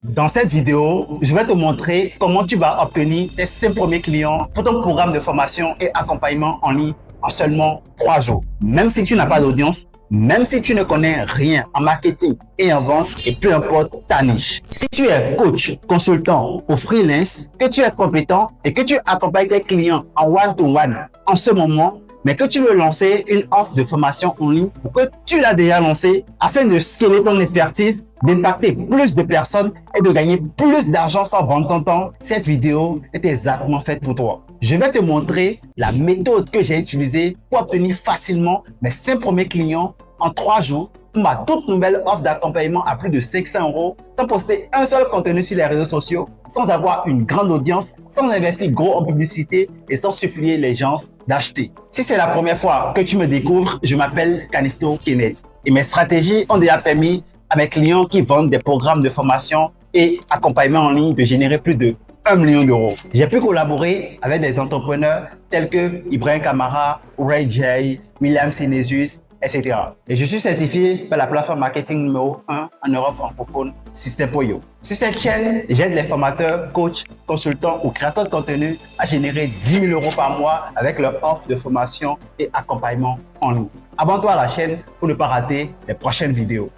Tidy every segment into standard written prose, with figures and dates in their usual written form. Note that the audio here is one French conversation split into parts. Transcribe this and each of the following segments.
Dans cette vidéo, je vais te montrer comment tu vas obtenir tes 5 premiers clients pour ton programme de formation et accompagnement en ligne en seulement 3 jours. Même si tu n'as pas d'audience, même si tu ne connais rien en marketing et en vente, et peu importe ta niche. Si tu es coach, consultant ou freelance, que tu es compétent et que tu accompagnes tes clients en one-to-one en ce moment, mais que tu veux lancer une offre de formation en ligne ou que tu l'as déjà lancé afin de scaler ton expertise, d'impacter plus de personnes et de gagner plus d'argent sans vendre ton temps, cette vidéo est exactement faite pour toi. Je vais te montrer la méthode que j'ai utilisée pour obtenir facilement mes 5 premiers clients en 3 jours pour ma toute nouvelle offre d'accompagnement à plus de 500 € sans poster un seul contenu sur les réseaux sociaux, sans avoir une grande audience, sans investir gros en publicité et sans supplier les gens d'acheter. Si c'est la première fois que tu me découvres, je m'appelle Canisto Kenneth et mes stratégies ont déjà permis à mes clients qui vendent des programmes de formation et accompagnement en ligne de générer plus de 1 million d'euros. J'ai pu collaborer avec des entrepreneurs tels que Ibrahim Kamara, Ray J, William Sinesius, etc. Et je suis certifié par la plateforme marketing numéro 1 en Europe francophone, System.io. Sur cette chaîne, j'aide les formateurs, coachs, consultants ou créateurs de contenu à générer 10 000 € par mois avec leur offre de formation et accompagnement en ligne. Abonne-toi à la chaîne pour ne pas rater les prochaines vidéos.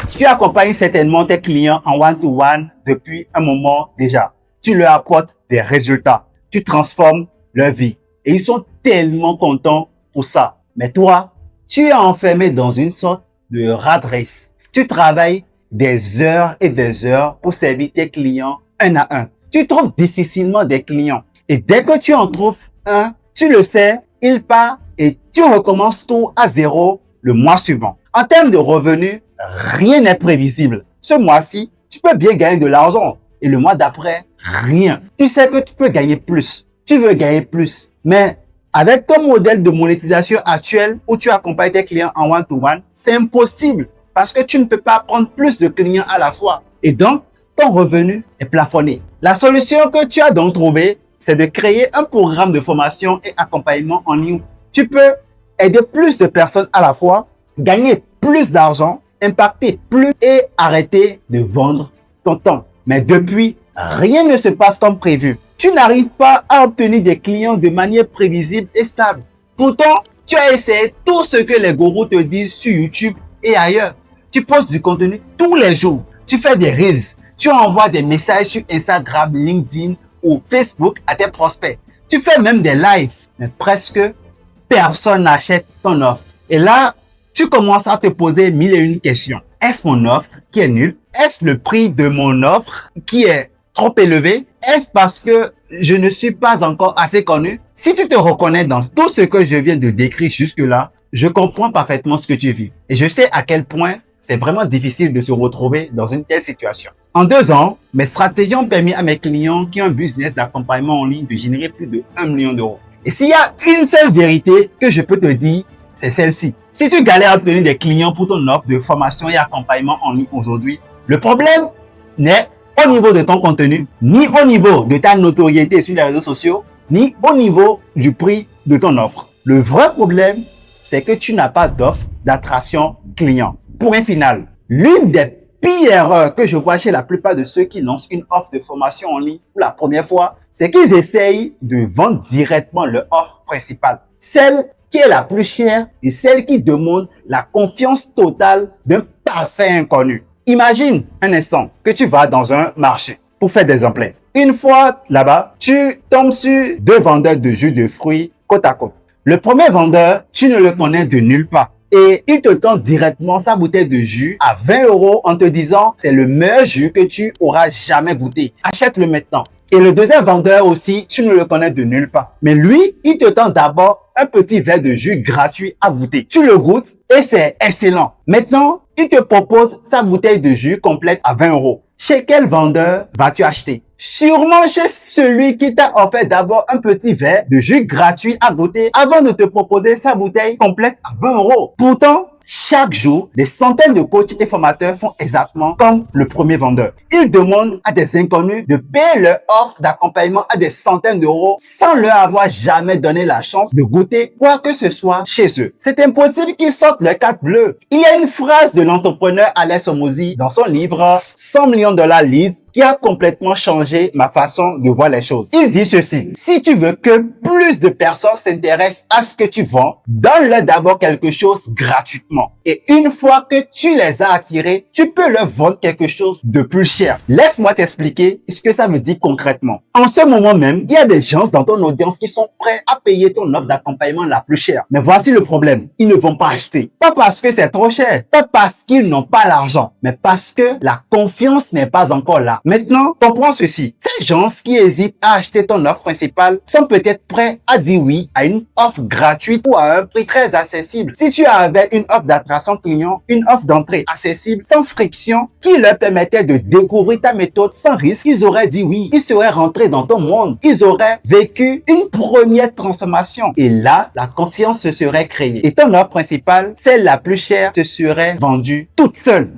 Tu accompagnes certainement tes clients en one-to-one depuis un moment déjà. Tu leur apportes des résultats. Tu transformes leur vie. Et ils sont tellement contents pour ça. Mais toi, tu es enfermé dans une sorte de rat race. Tu travailles des heures et des heures pour servir tes clients un à un. Tu trouves difficilement des clients. Et dès que tu en trouves un, tu le sais, il part et tu recommences tout à zéro le mois suivant. En termes de revenus, rien n'est prévisible. Ce mois-ci, tu peux bien gagner de l'argent et le mois d'après, rien. Tu sais que tu peux gagner plus. Tu veux gagner plus. Mais avec ton modèle de monétisation actuel où tu accompagnes tes clients en one-to-one, c'est impossible parce que tu ne peux pas prendre plus de clients à la fois. Et donc, ton revenu est plafonné. La solution que tu as donc trouvée, c'est de créer un programme de formation et accompagnement en ligne. Tu peux aider plus de personnes à la fois, gagner plus d'argent, impacter plus et arrêter de vendre ton temps. Mais depuis, rien ne se passe comme prévu. Tu n'arrives pas à obtenir des clients de manière prévisible et stable. Pourtant, tu as essayé tout ce que les gourous te disent sur YouTube et ailleurs. Tu postes du contenu tous les jours. Tu fais des reels. Tu envoies des messages sur Instagram, LinkedIn ou Facebook à tes prospects. Tu fais même des lives. Mais presque personne n'achète ton offre. Et là, tu commences à te poser 1001 questions. Est-ce mon offre qui est nulle? Est-ce le prix de mon offre qui est trop élevé? Est-ce parce que je ne suis pas encore assez connu? Si tu te reconnais dans tout ce que je viens de décrire jusque-là, je comprends parfaitement ce que tu vis. Et je sais à quel point c'est vraiment difficile de se retrouver dans une telle situation. En 2 ans, mes stratégies ont permis à mes clients qui ont un business d'accompagnement en ligne de générer plus de 1 million d'euros. Et s'il y a une seule vérité que je peux te dire, c'est celle-ci. Si tu galères à obtenir des clients pour ton offre de formation et accompagnement en ligne aujourd'hui, le problème n'est au niveau de ton contenu, ni au niveau de ta notoriété sur les réseaux sociaux, ni au niveau du prix de ton offre. Le vrai problème, c'est que tu n'as pas d'offre d'attraction client. Point final. L'une des pires erreurs que je vois chez la plupart de ceux qui lancent une offre de formation en ligne pour la première fois, c'est qu'ils essayent de vendre directement leur offre principale. Celle qui est la plus chère et celle qui demande la confiance totale d'un parfait inconnu. Imagine un instant que tu vas dans un marché pour faire des emplettes. Une fois là-bas, tu tombes sur 2 vendeurs de jus de fruits côte à côte. Le premier vendeur, tu ne le connais de nulle part. Et il te tend directement sa bouteille de jus à 20 € en te disant c'est le meilleur jus que tu auras jamais goûté. Achète-le maintenant. Et le deuxième vendeur aussi, tu ne le connais de nulle part. Mais lui, il te tend d'abord un petit verre de jus gratuit à goûter. Tu le goûtes et c'est excellent. Maintenant, il te propose sa bouteille de jus complète à 20 €. Chez quel vendeur vas-tu acheter? Sûrement chez celui qui t'a offert d'abord un petit verre de jus gratuit à goûter avant de te proposer sa bouteille complète à 20 €. Pourtant, Chaque jour, des centaines de coachs et formateurs font exactement comme le premier vendeur. Ils demandent à des inconnus de payer leur offre d'accompagnement à des centaines d'euros sans leur avoir jamais donné la chance de goûter quoi que ce soit chez eux. C'est impossible qu'ils sortent leur carte bleue. Il y a une phrase de l'entrepreneur Alex Hormozi dans son livre 100 millions de dollars live qui a complètement changé ma façon de voir les choses. Il dit ceci: si tu veux que plus de personnes s'intéressent à ce que tu vends, donne-leur d'abord quelque chose gratuitement. Et une fois que tu les as attirés, tu peux leur vendre quelque chose de plus cher. Laisse-moi t'expliquer ce que ça veut dire concrètement. En ce moment même, il y a des gens dans ton audience qui sont prêts à payer ton offre d'accompagnement la plus chère. Mais voici le problème. Ils ne vont pas acheter. Pas parce que c'est trop cher, pas parce qu'ils n'ont pas l'argent, mais parce que la confiance n'est pas encore là. Maintenant, comprends ceci. Ces gens qui hésitent à acheter ton offre principale sont peut-être prêts à dire oui à une offre gratuite ou à un prix très accessible. Si tu avais une offre d'attraction client, une offre d'entrée accessible, sans friction, qui leur permettait de découvrir ta méthode sans risque, ils auraient dit oui. Ils seraient rentrés dans ton monde. Ils auraient vécu une première transformation. Et là, la confiance se serait créée. Et ton offre principale, celle la plus chère, te serait vendue toute seule.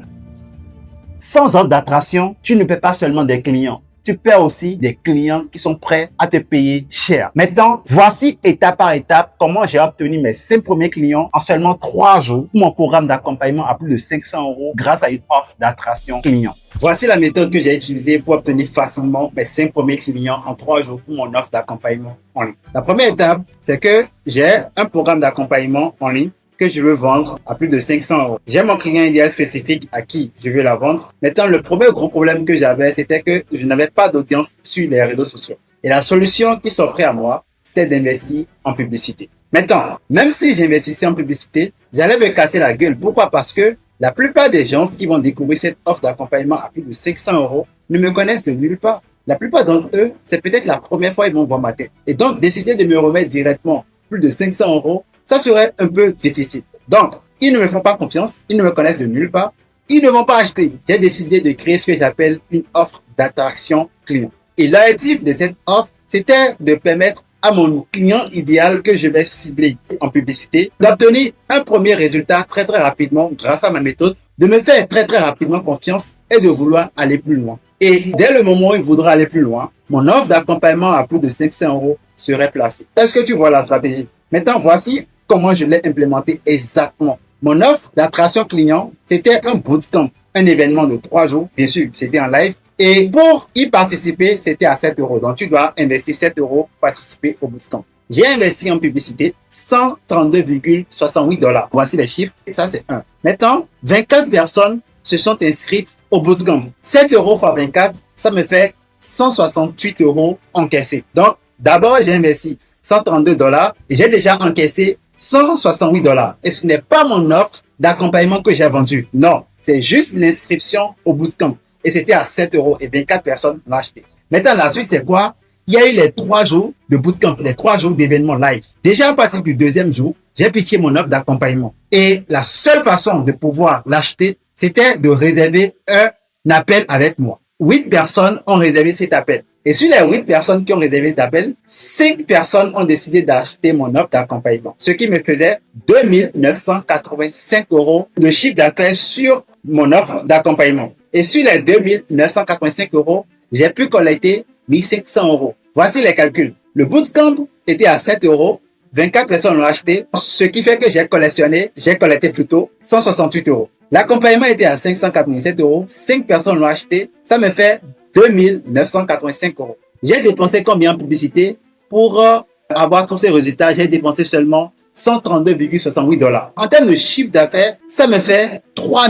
Sans offre d'attraction, tu ne paies pas seulement des clients. Tu perds aussi des clients qui sont prêts à te payer cher. Maintenant, voici étape par étape comment j'ai obtenu mes 5 premiers clients en seulement 3 jours pour mon programme d'accompagnement à plus de 500 euros grâce à une offre d'attraction client. Voici la méthode que j'ai utilisée pour obtenir facilement mes 5 premiers clients en 3 jours pour mon offre d'accompagnement en ligne. La première étape, c'est que j'ai un programme d'accompagnement en ligne que je veux vendre à plus de 500 euros. J'ai mon client idéal spécifique à qui je veux la vendre. Maintenant, le premier gros problème que j'avais, c'était que je n'avais pas d'audience sur les réseaux sociaux. Et la solution qui s'offrait à moi, c'était d'investir en publicité. Maintenant, même si j'investissais en publicité, j'allais me casser la gueule. Pourquoi? Parce que la plupart des gens qui vont découvrir cette offre d'accompagnement à plus de 500 euros ne me connaissent de nulle part. La plupart d'entre eux, c'est peut-être la première fois qu'ils vont voir ma tête. Et donc, décider de me remettre directement plus de 500 euros, ça serait un peu difficile. Donc, ils ne me font pas confiance, ils ne me connaissent de nulle part, ils ne vont pas acheter. J'ai décidé de créer ce que j'appelle une offre d'attraction client. Et l'objectif de cette offre, c'était de permettre à mon client idéal que je vais cibler en publicité d'obtenir un premier résultat très rapidement grâce à ma méthode, de me faire très rapidement confiance et de vouloir aller plus loin. Et dès le moment où il voudra aller plus loin, mon offre d'accompagnement à plus de 500 euros serait placée. Est-ce que tu vois la stratégie? Maintenant, voici comment je l'ai implémenté exactement. Mon offre d'attraction client, c'était un bootcamp, un événement de 3 jours. Bien sûr, c'était en live. Et pour y participer, c'était à 7 euros. Donc, tu dois investir 7 euros pour participer au bootcamp. J'ai investi en publicité 132,68 $. Voici les chiffres. Ça, c'est 1. Maintenant, 24 personnes se sont inscrites au bootcamp. 7 euros x 24, ça me fait 168 euros encaissés. Donc, d'abord, j'ai investi 132 $ et j'ai déjà encaissé 168 $. Et ce n'est pas mon offre d'accompagnement que j'ai vendu. Non, c'est juste l'inscription au bootcamp. Et c'était à 7 euros et 24 personnes l'ont acheté. Maintenant, la suite, c'est quoi? Il y a eu les 3 jours de bootcamp, les 3 jours d'événements live. Déjà, à partir du deuxième jour, j'ai pitché mon offre d'accompagnement. Et la seule façon de pouvoir l'acheter, c'était de réserver un appel avec moi. 8 personnes ont réservé cet appel. Et sur les 8 personnes qui ont réservé cet appel, 5 personnes ont décidé d'acheter mon offre d'accompagnement. Ce qui me faisait 2 985 euros de chiffre d'affaires sur mon offre d'accompagnement. Et sur les 2 985 euros, j'ai pu collecter 1 500 euros. Voici les calculs. Le bootcamp était à 7 euros. 24 personnes l'ont acheté, ce qui fait que j'ai collecté plutôt 168 euros. L'accompagnement était à 587 euros. 5 personnes l'ont acheté. Ça me fait 2 985 euros. J'ai dépensé combien en publicité? Pour avoir tous ces résultats, j'ai dépensé seulement 132,68 $. En termes de chiffre d'affaires, ça me fait 3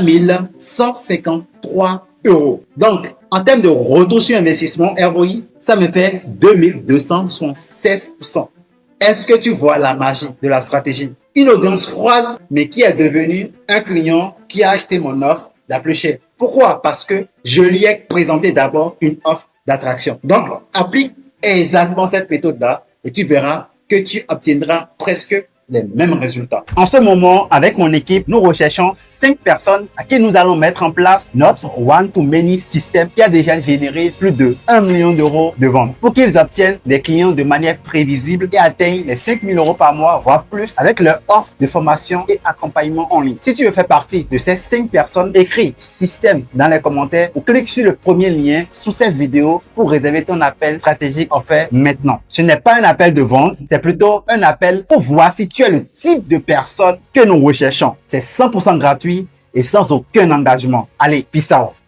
153 euros. Donc, en termes de retour sur investissement, ROI, ça me fait 2276%. Est-ce que tu vois la magie de la stratégie? Une audience froide, mais qui est devenue un client qui a acheté mon offre la plus chère. Pourquoi? Parce que je lui ai présenté d'abord une offre d'attraction. Donc, applique exactement cette méthode-là et tu verras que tu obtiendras presque les mêmes résultats. En ce moment, avec mon équipe, nous recherchons 5 personnes à qui nous allons mettre en place notre one-to-many système qui a déjà généré plus de 1 million d'euros de ventes pour qu'ils obtiennent des clients de manière prévisible et atteignent les 5 000 euros par mois, voire plus, avec leur offre de formation et accompagnement en ligne. Si tu veux faire partie de ces 5 personnes, écris système dans les commentaires ou clique sur le premier lien sous cette vidéo pour réserver ton appel stratégique offert maintenant. Ce n'est pas un appel de vente, c'est plutôt un appel pour voir si tu es le type de personne que nous recherchons. C'est 100% gratuit et sans aucun engagement. Allez, peace out.